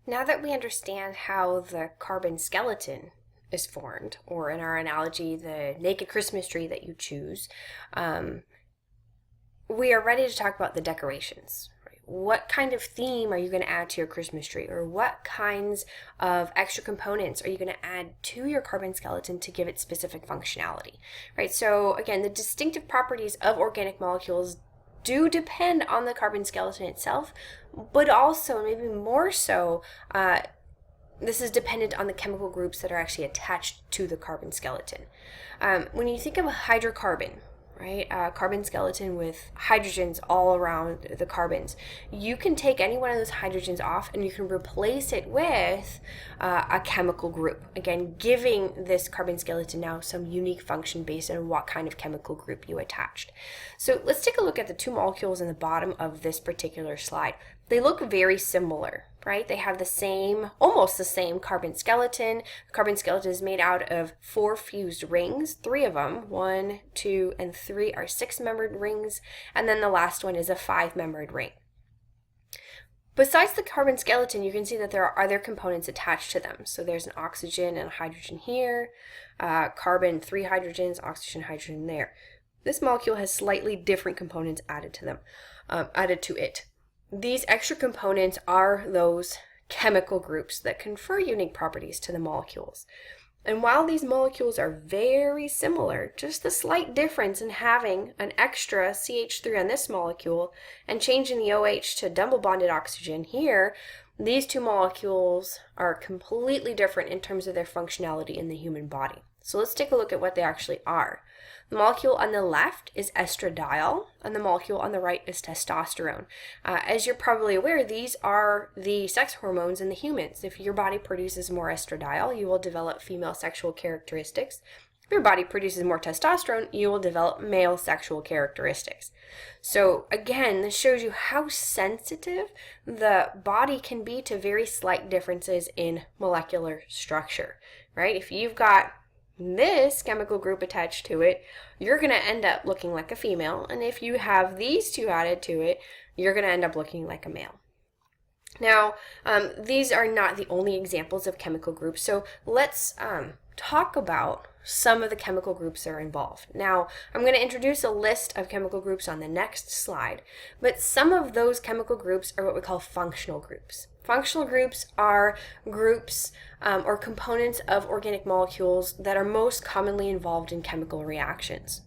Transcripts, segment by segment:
Now that we understand how the carbon skeleton is formed, or in our analogy, the naked Christmas tree that you choose, we are ready to talk about the decorations. Right? What kind of theme are you going to add to your Christmas tree? Or what kinds of extra components are you going to add to your carbon skeleton to give it specific functionality? Right? So again, the distinctive properties of organic molecules do depend on the carbon skeleton itself, but also, maybe more so, this is dependent on the chemical groups that are actually attached to the carbon skeleton. When you think of a hydrocarbon, right, carbon skeleton with hydrogens all around the carbons, you can take any one of those hydrogens off and you can replace it with a chemical group, again giving this carbon skeleton now some unique function based on what kind of chemical group you attached. So let's take a look at the two molecules in the bottom of this particular slide. They look very similar, right? They have the same, almost the same carbon skeleton. The carbon skeleton is made out of 4 fused rings. 3 of them, 1, 2, and 3, are 6-membered rings, and then the last one is a 5-membered ring. Besides the carbon skeleton, you can see that there are other components attached to them. So there's an oxygen and a hydrogen here, carbon, 3 hydrogens, oxygen, hydrogen there. This molecule has slightly different components added to them, added to it. These extra components are those chemical groups that confer unique properties to the molecules. And while these molecules are very similar, just the slight difference in having an extra CH3 on this molecule and changing the OH to double bonded oxygen here, these two molecules are completely different in terms of their functionality in the human body. So let's take a look at what they actually are. The molecule on the left is estradiol, and the molecule on the right is testosterone. As you're probably aware, these are the sex hormones in the humans. If your body produces more estradiol, you will develop female sexual characteristics. If your body produces more testosterone, you will develop male sexual characteristics. So again, this shows you how sensitive the body can be to very slight differences in molecular structure, right? If you've got this chemical group attached to it, you're going to end up looking like a female, and if you have these two added to it, you're going to end up looking like a male. Now, these are not the only examples of chemical groups, so let's talk about some of the chemical groups that are involved. Now, I'm going to introduce a list of chemical groups on the next slide, but some of those chemical groups are what we call functional groups. Functional groups are groups or components of organic molecules that are most commonly involved in chemical reactions.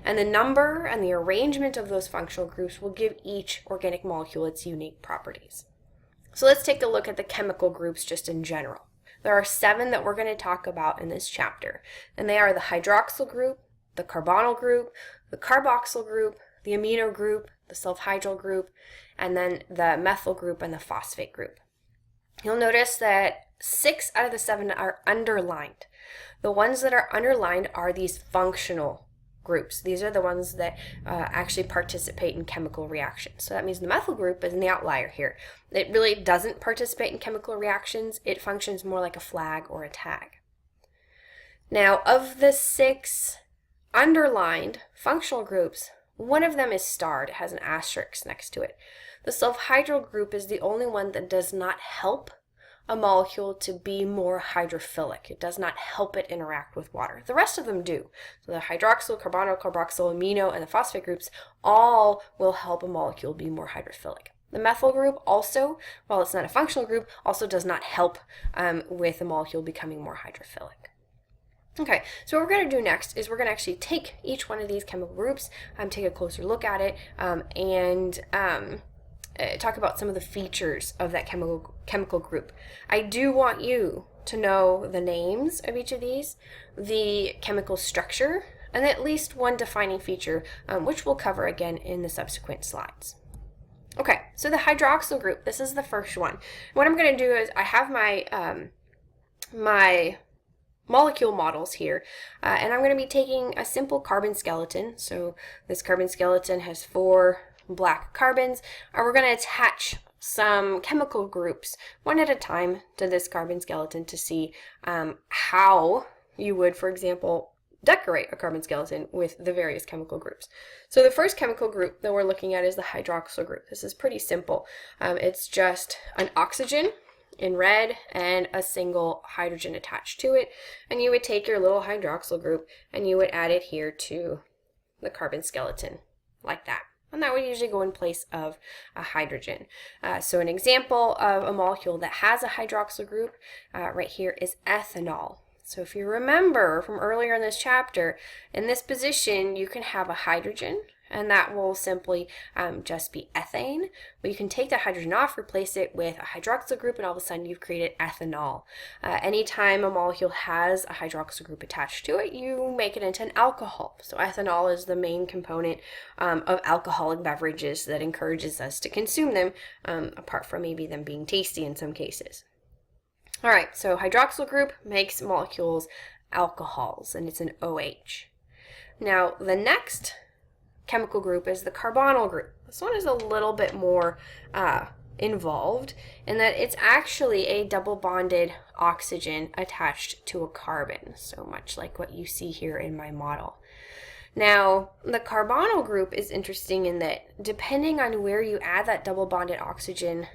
And the number and the arrangement of those functional groups will give each organic molecule its unique properties. So let's take a look at the chemical groups just in general. There are 7 that we're going to talk about in this chapter, and they are the hydroxyl group, the carbonyl group, the carboxyl group, the amino group, the sulfhydryl group, and then the methyl group and the phosphate group. You'll notice that 6 out of the 7 are underlined. The ones that are underlined are these functional groups. These are the ones that actually participate in chemical reactions. So that means the methyl group is in the outlier here. It really doesn't participate in chemical reactions. It functions more like a flag or a tag. Now, of the 6 underlined functional groups, one of them is starred. It has an asterisk next to it. The sulfhydryl group is the only one that does not help a molecule to be more hydrophilic. It does not help it interact with water. The rest of them do. So the hydroxyl, carbonyl, carboxyl, amino, and the phosphate groups all will help a molecule be more hydrophilic. The methyl group also, while it's not a functional group, also does not help with a molecule becoming more hydrophilic. Okay, so what we're going to do next is we're going to actually take each one of these chemical groups, take a closer look at it, and talk about some of the features of that chemical group. I do want you to know the names of each of these, the chemical structure, and at least one defining feature, which we'll cover again in the subsequent slides. Okay, so the hydroxyl group, this is the first one. What I'm going to do is I have my my molecule models here, and I'm going to be taking a simple carbon skeleton. So this carbon skeleton has 4 black carbons, and we're going to attach some chemical groups one at a time to this carbon skeleton to see how you would, for example, decorate a carbon skeleton with the various chemical groups. So the first chemical group that we're looking at is the hydroxyl group. This is pretty simple. It's just an oxygen in red and a single hydrogen attached to it, and you would take your little hydroxyl group and you would add it here to the carbon skeleton like that. And that would usually go in place of a hydrogen. So an example of a molecule that has a hydroxyl group right here is ethanol. So if you remember from earlier in this chapter, in this position you can have a hydrogen, and that will simply just be ethane. But you can take that hydrogen off, replace it with a hydroxyl group, and all of a sudden you've created ethanol. Anytime a molecule has a hydroxyl group attached to it, you make it into an alcohol. So ethanol is the main component of alcoholic beverages that encourages us to consume them, apart from maybe them being tasty in some cases. All right, so hydroxyl group makes molecules alcohols, and it's an OH. Now, the next chemical group is the carbonyl group. This one is a little bit more involved in that it's actually a double bonded oxygen attached to a carbon, so much like what you see here in my model. Now, the carbonyl group is interesting in that depending on where you add that double bonded oxygen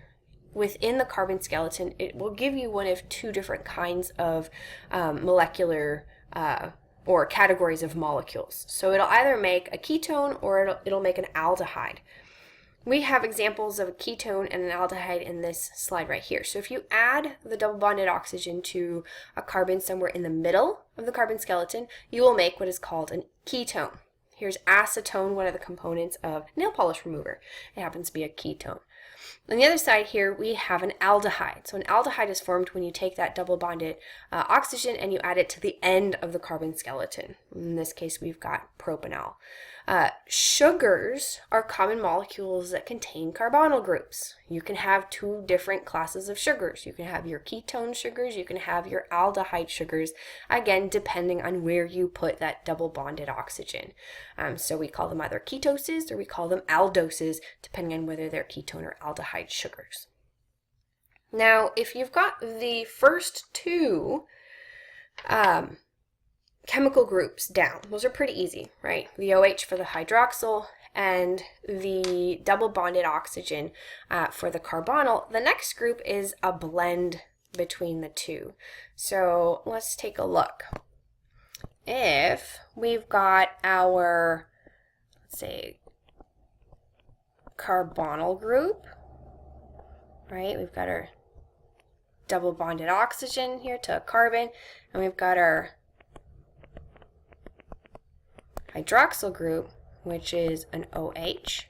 within the carbon skeleton, it will give you one of two different kinds of molecular or categories of molecules. So it'll either make a ketone or it'll make an aldehyde. We have examples of a ketone and an aldehyde in this slide right here. So if you add the double bonded oxygen to a carbon somewhere in the middle of the carbon skeleton, you will make what is called an ketone. Here's acetone, one of the components of nail polish remover. It happens to be a ketone. On the other side here, we have an aldehyde. So an aldehyde is formed when you take that double bonded oxygen and you add it to the end of the carbon skeleton. In this case, we've got propanol. Sugars are common molecules that contain carbonyl groups. You can have two different classes of sugars. You can have your ketone sugars, you can have your aldehyde sugars, again, depending on where you put that double bonded oxygen. So we call them either ketoses or we call them aldoses, depending on whether they're ketone or aldehyde sugars. Now, if you've got the first two chemical groups down, those are pretty easy, right? The OH for the hydroxyl and the double bonded oxygen for the carbonyl. The next group is a blend between the two. So let's take a look. If we've got our, let's say, carbonyl group, right? We've got our double bonded oxygen here to a carbon, and we've got our hydroxyl group, which is an OH.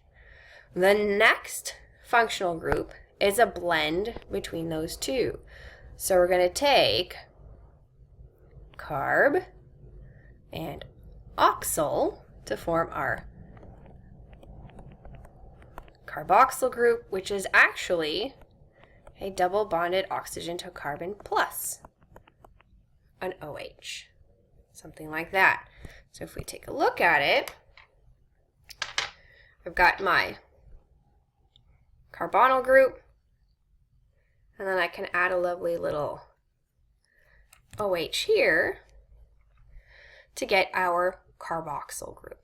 The next functional group is a blend between those two. So we're going to take carb and oxyl to form our carboxyl group, which is actually a double bonded oxygen to carbon plus an OH. Something like that. So if we take a look at it, I've got my carbonyl group, and then I can add a lovely little OH here to get our carboxyl group.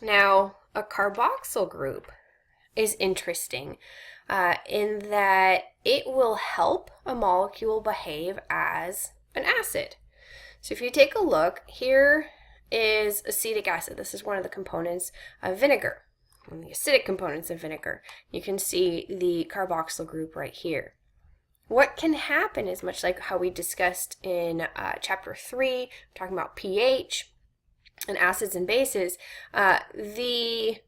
Now, a carboxyl group is interesting in that it will help a molecule behave as an acid. So if you take a look, here is acetic acid. This is one of the components of vinegar, one of the acidic components of vinegar. You can see the carboxyl group right here. What can happen is much like how we discussed in chapter 3, talking about pH and acids and bases, the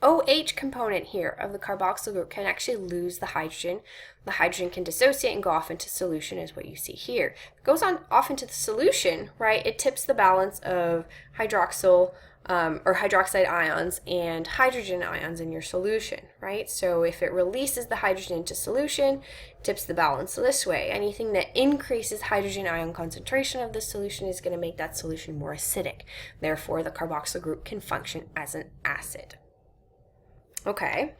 OH component here of the carboxyl group can actually lose the hydrogen. The hydrogen can dissociate and go off into solution, is what you see here. It goes on off into the solution, right? It tips the balance of hydroxyl or hydroxide ions and hydrogen ions in your solution, right? So if it releases the hydrogen into solution, it tips the balance this way. Anything that increases hydrogen ion concentration of the solution is going to make that solution more acidic. Therefore, the carboxyl group can function as an acid. Okay,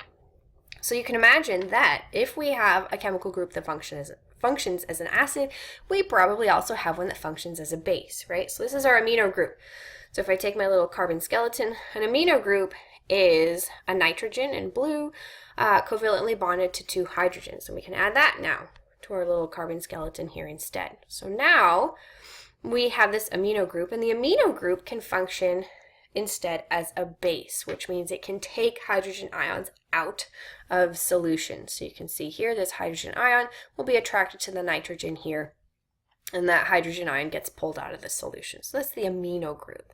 so you can imagine that if we have a chemical group that functions as an acid, we probably also have one that functions as a base, right? So this is our amino group. So if I take my little carbon skeleton, an amino group is a nitrogen in blue, covalently bonded to 2 hydrogens. And we can add that now to our little carbon skeleton here instead. So now we have this amino group, and the amino group can function instead as a base, which means it can take hydrogen ions out of solution. So you can see here this hydrogen ion will be attracted to the nitrogen here, and that hydrogen ion gets pulled out of the solution. So that's the amino group.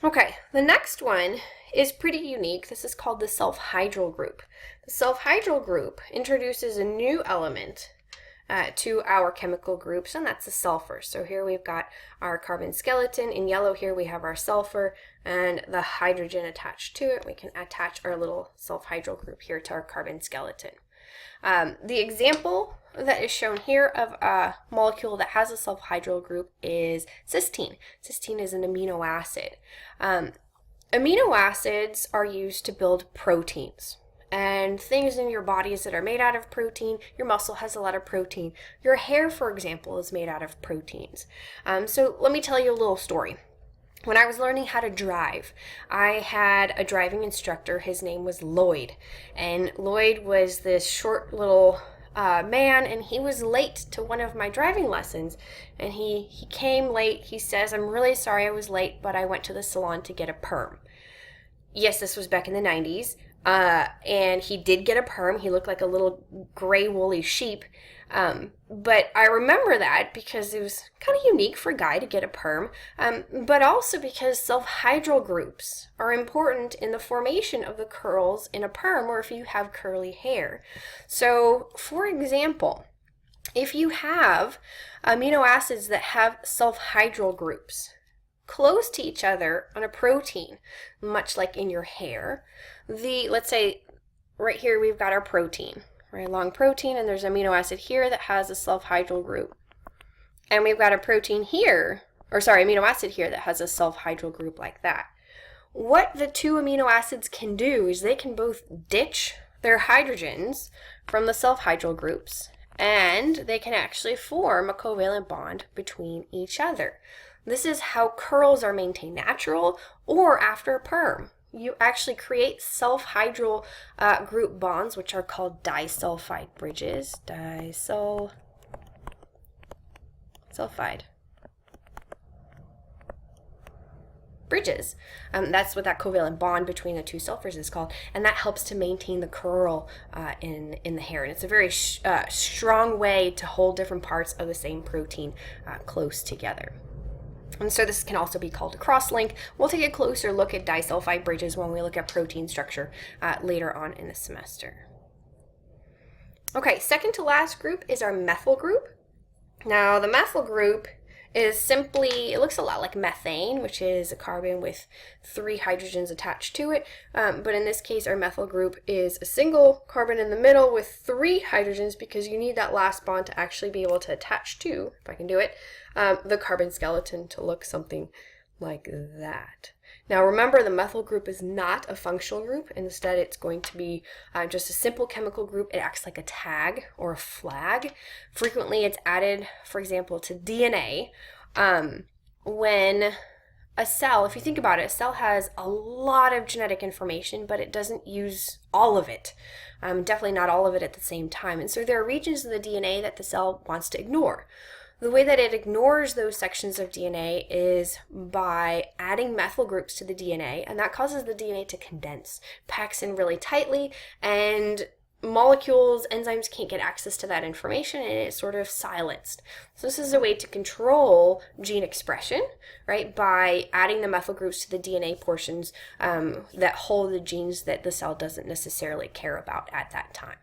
Okay, the next one is pretty unique. This is called the sulfhydryl group. The sulfhydryl group introduces a new element to our chemical groups, and that's the sulfur. So here we've got our carbon skeleton. In yellow here we have our sulfur and the hydrogen attached to it. We can attach our little sulfhydryl group here to our carbon skeleton. The example that is shown here of a molecule that has a sulfhydryl group is cysteine. Cysteine is an amino acid. Amino acids are used to build proteins. And things in your bodies that are made out of protein, your muscle has a lot of protein. Your hair, for example, is made out of proteins. So let me tell you a little story. When I was learning how to drive, I had a driving instructor. His name was Lloyd. And Lloyd was this short little man, and he was late to one of my driving lessons. And he came late. He says, "I'm really sorry I was late, but I went to the salon to get a perm." Yes, this was back in the 90s. And he did get a perm. He looked like a little gray woolly sheep. But I remember that because it was kind of unique for a guy to get a perm, but also because sulfhydryl groups are important in the formation of the curls in a perm, or if you have curly hair. So, for example, if you have amino acids that have sulfhydryl groups close to each other on a protein, much like in your hair, let's say right here we've got our protein, right, long protein, and there's amino acid here that has a sulfhydryl group, and we've got a protein here, amino acid here that has a sulfhydryl group like that. What the two amino acids can do is they can both ditch their hydrogens from the sulfhydryl groups, and they can actually form a covalent bond between each other. This is how curls are maintained natural or after a perm. You actually create sulfhydryl group bonds, which are called disulfide bridges. Disulfide bridges. That's what that covalent bond between the two sulfurs is called, and that helps to maintain the curl in the hair. And it's a very strong way to hold different parts of the same protein close together. And so this can also be called a cross-link. We'll take a closer look at disulfide bridges when we look at protein structure later on in the semester. Okay, second to last group is our methyl group. Now the methyl group is simply, it looks a lot like methane, which is a carbon with 3 hydrogens attached to it. But in this case, our methyl group is a single carbon in the middle with 3 hydrogens because you need that last bond to actually be able to attach to, if I can do it, the carbon skeleton to look something like that. Now remember, the methyl group is not a functional group. Instead, it's going to be just a simple chemical group. It acts like a tag or a flag. Frequently, it's added, for example, to DNA. When a cell, if you think about it, a cell has a lot of genetic information, but it doesn't use all of it. Definitely not all of it at the same time. And so there are regions of the DNA that the cell wants to ignore. The way that it ignores those sections of DNA is by adding methyl groups to the DNA, and that causes the DNA to condense, packs in really tightly, and molecules, enzymes can't get access to that information, and it's sort of silenced. So this is a way to control gene expression, right, by adding the methyl groups to the DNA portions that hold the genes that the cell doesn't necessarily care about at that time.